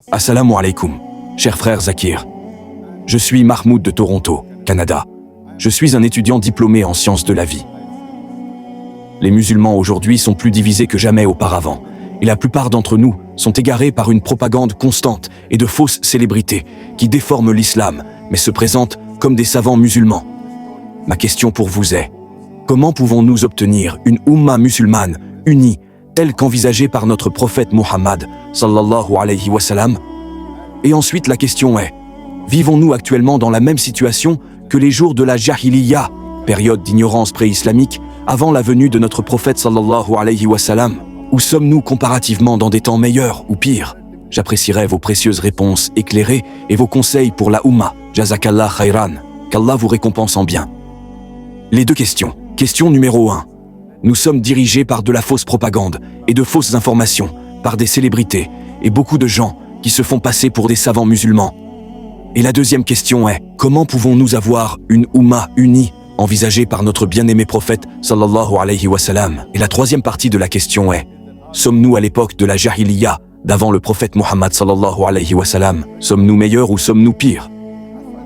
Assalamu alaikum, cher frère Zakir. Je suis Mahmoud de Toronto, Canada. Je suis un étudiant diplômé en sciences de la vie. Les musulmans aujourd'hui sont plus divisés que jamais auparavant, et la plupart d'entre nous sont égarés par une propagande constante et de fausses célébrités qui déforment l'islam, mais se présentent comme des savants musulmans. Ma question pour vous est, comment pouvons-nous obtenir une Ummah musulmane unie, telle qu'envisagée par notre prophète Muhammad, sallallahu alayhi wa sallam? Et ensuite la question est, vivons-nous actuellement dans la même situation que les jours de la Jahiliya, période d'ignorance pré-islamique, avant la venue de notre prophète sallallahu alayhi wa sallam? Ou sommes-nous comparativement dans des temps meilleurs ou pires? J'apprécierais vos précieuses réponses éclairées et vos conseils pour la Ummah. Jazakallah khayran, qu'Allah vous récompense en bien. Les deux questions. Question numéro 1. Nous sommes dirigés par de la fausse propagande et de fausses informations, par des célébrités et beaucoup de gens qui se font passer pour des savants musulmans. Et la deuxième question est, comment pouvons-nous avoir une Ummah unie, envisagée par notre bien-aimé prophète sallallahu alayhi wa sallam? Et la troisième partie de la question est, sommes-nous à l'époque de la Jahiliya, d'avant le prophète Muhammad sallallahu alayhi wa sallam? Sommes-nous meilleurs ou sommes-nous pires?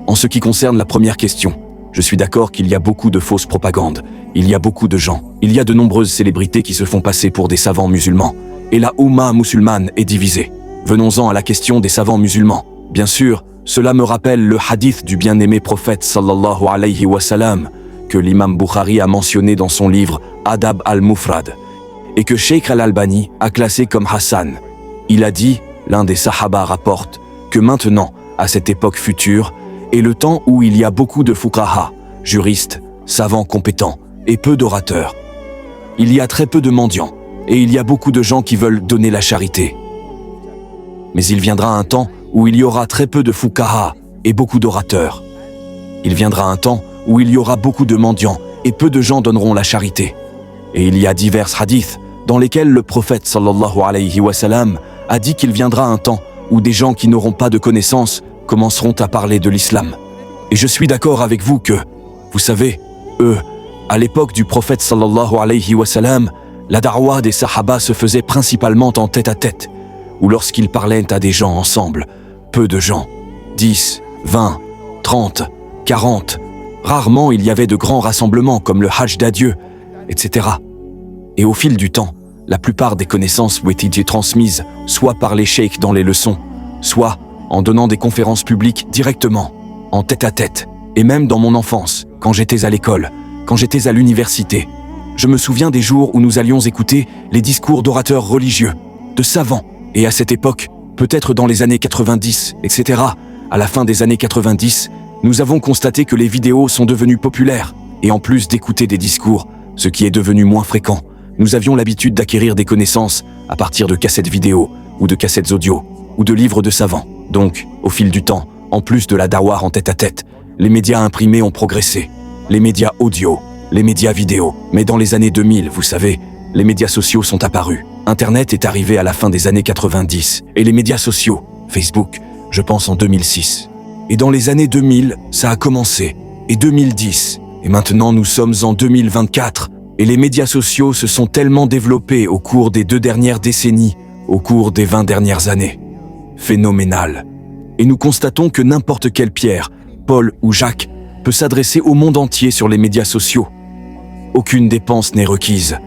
En ce qui concerne la première question, je suis d'accord qu'il y a beaucoup de fausses propagandes, il y a beaucoup de gens, il y a de nombreuses célébrités qui se font passer pour des savants musulmans, et la Ummah musulmane est divisée. Venons-en à la question des savants musulmans. Bien sûr, cela me rappelle le hadith du bien-aimé prophète sallallahu alayhi wa sallam, que l'imam Bukhari a mentionné dans son livre Adab al-Mufrad, et que Sheikh al-Albani a classé comme Hassan. Il a dit, l'un des sahaba rapporte, que maintenant, à cette époque future, est le temps où il y a beaucoup de fuqaha, juristes, savants compétents, et peu d'orateurs. Il y a très peu de mendiants, et il y a beaucoup de gens qui veulent donner la charité. Mais il viendra un temps où il y aura très peu de fuqaha, et beaucoup d'orateurs. Il viendra un temps où il y aura beaucoup de mendiants, et peu de gens donneront la charité. Et il y a divers hadiths, dans lesquels le prophète sallallahu alayhi wa sallam a dit qu'il viendra un temps où des gens qui n'auront pas de connaissances commenceront à parler de l'islam. Et je suis d'accord avec vous que, vous savez, à l'époque du prophète sallallahu alayhi wa sallam, la da'wah des sahaba se faisait principalement en tête-à-tête, ou lorsqu'ils parlaient à des gens ensemble, peu de gens, 10, 20, 30, 40, rarement il y avait de grands rassemblements comme le Hajj d'adieu, etc. Et au fil du temps, la plupart des connaissances ont été transmises soit par les cheikhs dans les leçons, soit en donnant des conférences publiques directement, en tête-à-tête, et même dans mon enfance, quand j'étais à l'école, quand j'étais à l'université. Je me souviens des jours où nous allions écouter les discours d'orateurs religieux, de savants, et à cette époque, peut-être dans les années 90, etc., à la fin des années 90, nous avons constaté que les vidéos sont devenues populaires, et en plus d'écouter des discours, ce qui est devenu moins fréquent, nous avions l'habitude d'acquérir des connaissances à partir de cassettes vidéo, ou de cassettes audio, ou de livres de savants. Donc, au fil du temps, en plus de la da'wah en tête-à-tête, les médias imprimés ont progressé, les médias audio, les médias vidéo. Mais dans les années 2000, vous savez, les médias sociaux sont apparus. Internet est arrivé à la fin des années 90, et les médias sociaux, Facebook, je pense en 2006. Et dans les années 2000, ça a commencé, et 2010, et maintenant nous sommes en 2024, et les médias sociaux se sont tellement développés au cours des 2 dernières décennies, au cours des 20 dernières années. Phénoménal. Et nous constatons que n'importe quelle Pierre, Paul ou Jacques peut s'adresser au monde entier sur les médias sociaux. Aucune dépense n'est requise.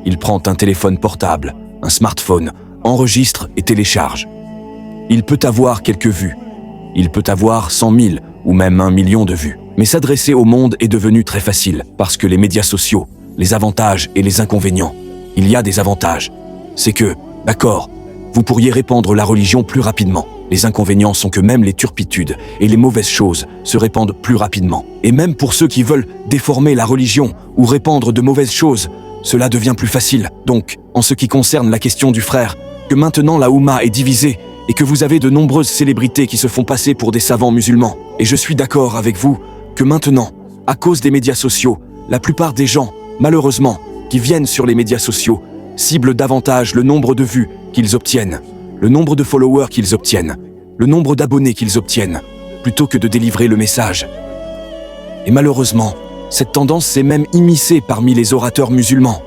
Il prend un téléphone portable, un smartphone, enregistre et télécharge. Il peut avoir quelques vues. Il peut avoir 100 000 ou même 1 million de vues. Mais s'adresser au monde est devenu très facile parce que les médias sociaux, les avantages et les inconvénients. Il y a des avantages. C'est que, d'accord, vous pourriez répandre la religion plus rapidement. Les inconvénients sont que même les turpitudes et les mauvaises choses se répandent plus rapidement. Et même pour ceux qui veulent déformer la religion ou répandre de mauvaises choses, cela devient plus facile. Donc, en ce qui concerne la question du frère, que maintenant la Ummah est divisée et que vous avez de nombreuses célébrités qui se font passer pour des savants musulmans. Et je suis d'accord avec vous que maintenant, à cause des médias sociaux, la plupart des gens, malheureusement, qui viennent sur les médias sociaux, ciblent davantage le nombre de vues qu'ils obtiennent, le nombre de followers qu'ils obtiennent, le nombre d'abonnés qu'ils obtiennent, plutôt que de délivrer le message. Et malheureusement, cette tendance s'est même immiscée parmi les orateurs musulmans.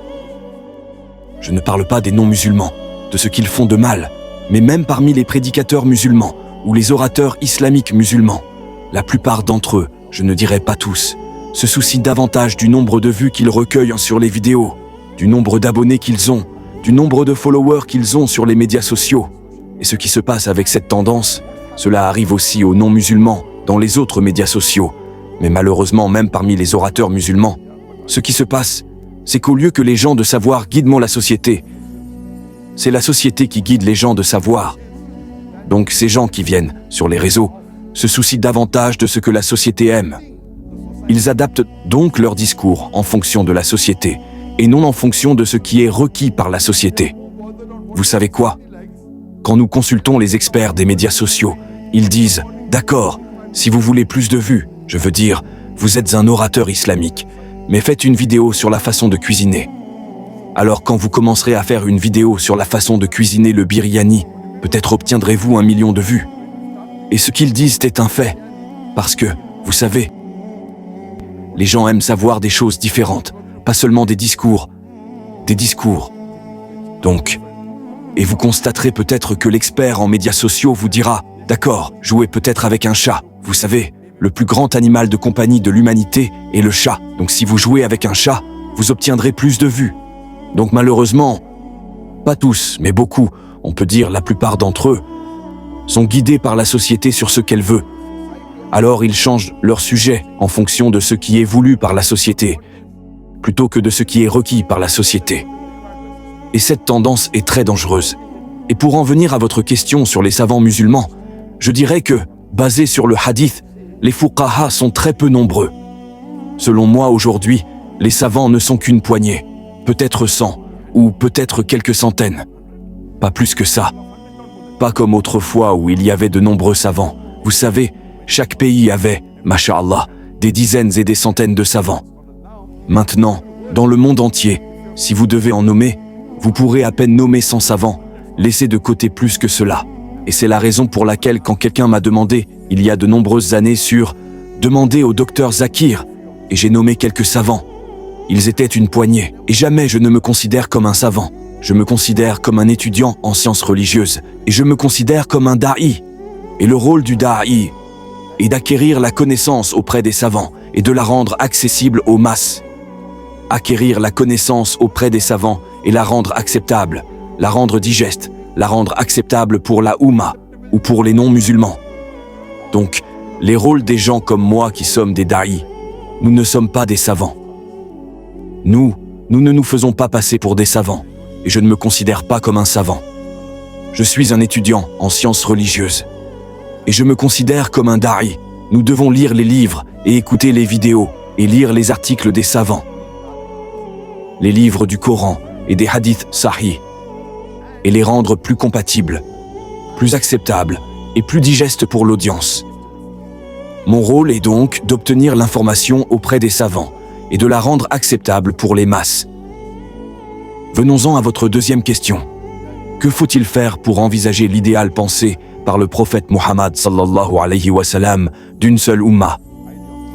Je ne parle pas des non-musulmans, de ce qu'ils font de mal, Mais même parmi les prédicateurs musulmans ou les orateurs islamiques musulmans, la plupart d'entre eux, je ne dirais pas tous, se soucient davantage du nombre de vues qu'ils recueillent sur les vidéos, du nombre d'abonnés qu'ils ont, du nombre de followers qu'ils ont sur les médias sociaux. Et ce qui se passe avec cette tendance, cela arrive aussi aux non-musulmans dans les autres médias sociaux. Mais malheureusement, même parmi les orateurs musulmans, ce qui se passe, c'est qu'au lieu que les gens de savoir guident la société, c'est la société qui guide les gens de savoir. Donc ces gens qui viennent sur les réseaux se soucient davantage de ce que la société aime. Ils adaptent donc leur discours en fonction de la société et non en fonction de ce qui est requis par la société. Vous savez quoi ? Quand nous consultons les experts des médias sociaux, ils disent « D'accord, si vous voulez plus de vues, je veux dire, vous êtes un orateur islamique, mais faites une vidéo sur la façon de cuisiner. » Alors quand vous commencerez à faire une vidéo sur la façon de cuisiner le biryani, peut-être obtiendrez-vous 1 million de vues. Et ce qu'ils disent est un fait, parce que, vous savez, les gens aiment savoir des choses différentes, pas seulement des discours. Donc, et vous constaterez peut-être que l'expert en médias sociaux vous dira « D'accord, jouez peut-être avec un chat, vous savez, le plus grand animal de compagnie de l'humanité est le chat. Donc si vous jouez avec un chat, vous obtiendrez plus de vues. » Donc malheureusement, pas tous, mais beaucoup, on peut dire la plupart d'entre eux, sont guidés par la société sur ce qu'elle veut. Alors ils changent leur sujet en fonction de ce qui est voulu par la société, plutôt que de ce qui est requis par la société. Et cette tendance est très dangereuse. Et pour en venir à votre question sur les savants musulmans, je dirais que, basé sur le hadith, les fuqaha sont très peu nombreux. Selon moi aujourd'hui, les savants ne sont qu'une poignée, peut-être 100, ou peut-être quelques centaines. Pas plus que ça. Pas comme autrefois où il y avait de nombreux savants. Vous savez, chaque pays avait, masha'Allah, des dizaines et des centaines de savants. Maintenant, dans le monde entier, si vous devez en nommer, vous pourrez à peine nommer 100 savants, laisser de côté plus que cela. Et c'est la raison pour laquelle quand quelqu'un m'a demandé, il y a de nombreuses années demandez au docteur Zakir, et j'ai nommé quelques savants. Ils étaient une poignée, et jamais je ne me considère comme un savant. Je me considère comme un étudiant en sciences religieuses, et je me considère comme un da'i. Et le rôle du da'i est d'acquérir la connaissance auprès des savants, et de la rendre accessible aux masses. Acquérir la connaissance auprès des savants et la rendre acceptable, la rendre digeste, la rendre acceptable pour la Oumma ou pour les non-musulmans. Donc, les rôles des gens comme moi qui sommes des da'i, nous ne sommes pas des savants. Nous ne nous faisons pas passer pour des savants, et je ne me considère pas comme un savant. Je suis un étudiant en sciences religieuses, et je me considère comme un da'i. Nous devons lire les livres et écouter les vidéos, et lire les articles des savants, les livres du Coran et des hadiths sahih, et les rendre plus compatibles, plus acceptables et plus digestes pour l'audience. Mon rôle est donc d'obtenir l'information auprès des savants et de la rendre acceptable pour les masses. Venons-en à votre deuxième question. Que faut-il faire pour envisager l'idéal pensé par le prophète Muhammad sallallahu alayhi wa sallam d'une seule Ummah?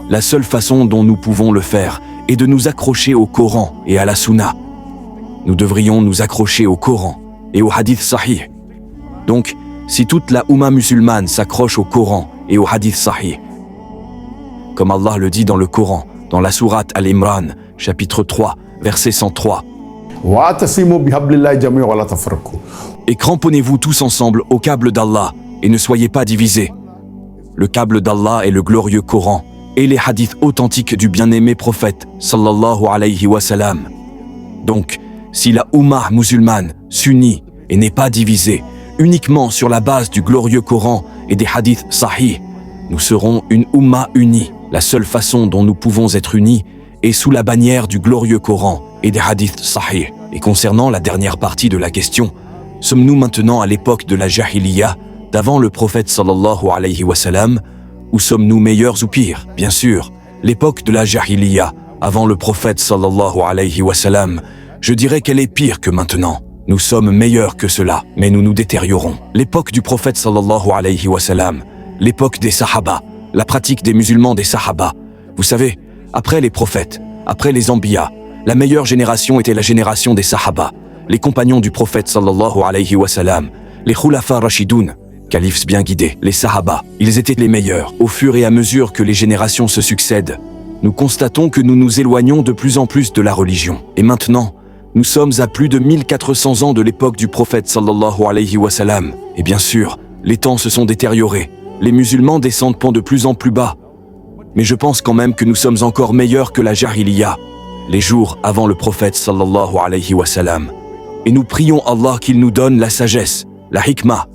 La seule façon dont nous pouvons le faire est de nous accrocher au Coran et à la Sunna. Nous devrions nous accrocher au Coran et au hadith sahih. Donc, si toute la Ummah musulmane s'accroche au Coran et au hadith sahih, comme Allah le dit dans le Coran, dans la sourate Al-Imran, chapitre 3, verset 103, et cramponnez-vous tous ensemble au câble d'Allah et ne soyez pas divisés. Le câble d'Allah est le glorieux Coran et les hadiths authentiques du bien-aimé prophète sallallahu alayhi wa sallam. Donc, si la Ummah musulmane s'unit et n'est pas divisée uniquement sur la base du glorieux Coran et des hadiths sahih, nous serons une Ummah unie. La seule façon dont nous pouvons être unis est sous la bannière du glorieux Coran et des hadiths sahih. Et concernant la dernière partie de la question, sommes-nous maintenant à l'époque de la Jahiliya, d'avant le prophète sallallahu alayhi wa sallam, ou sommes-nous meilleurs ou pires? Bien sûr, l'époque de la Jahiliya, avant le prophète sallallahu alayhi wa sallam, je dirais qu'elle est pire que maintenant. Nous sommes meilleurs que cela, mais nous nous détériorons. L'époque du prophète sallallahu alayhi wa sallam, l'époque des Sahaba, la pratique des musulmans des Sahaba. Vous savez, après les prophètes, après les Anbiya, la meilleure génération était la génération des Sahaba, les compagnons du prophète sallallahu alayhi wa sallam, Les Khulafa Rashidoun, califes bien guidés, les Sahaba, ils étaient les meilleurs. Au fur et à mesure que les générations se succèdent, nous constatons que nous nous éloignons de plus en plus de la religion. Et maintenant, nous sommes à plus de 1400 ans de l'époque du prophète sallallahu alayhi wa sallam. Et bien sûr, les temps se sont détériorés. Les musulmans descendent de plus en plus bas. Mais je pense quand même que nous sommes encore meilleurs que la Jahiliya, les jours avant le prophète sallallahu alayhi wa sallam. Et nous prions Allah qu'il nous donne la sagesse, la hikmah,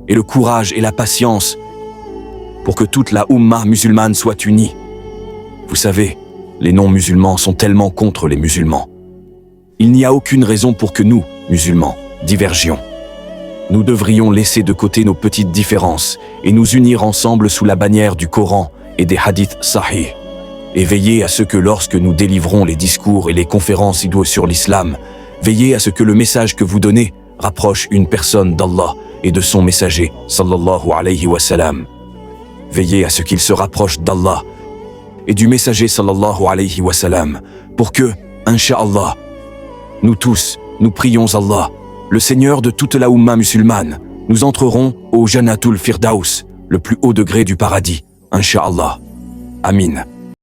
et le courage et la patience pour que toute la Ummah musulmane soit unie. Vous savez, les non-musulmans sont tellement contre les musulmans. Il n'y a aucune raison pour que nous, musulmans, divergions. Nous devrions laisser de côté nos petites différences et nous unir ensemble sous la bannière du Coran et des hadiths sahih. Et veiller à ce que lorsque nous délivrons les discours et les conférences idoines sur l'islam, veillez à ce que le message que vous donnez rapproche une personne d'Allah et de son messager, sallallahu alayhi wa sallam. Veillez à ce qu'il se rapproche d'Allah et du messager, sallallahu alayhi wa sallam, pour que, incha'Allah, nous tous, nous prions Allah, le Seigneur de toute la Ummah musulmane, nous entrerons au Jannatul Firdaus, le plus haut degré du paradis, incha'Allah. Amin.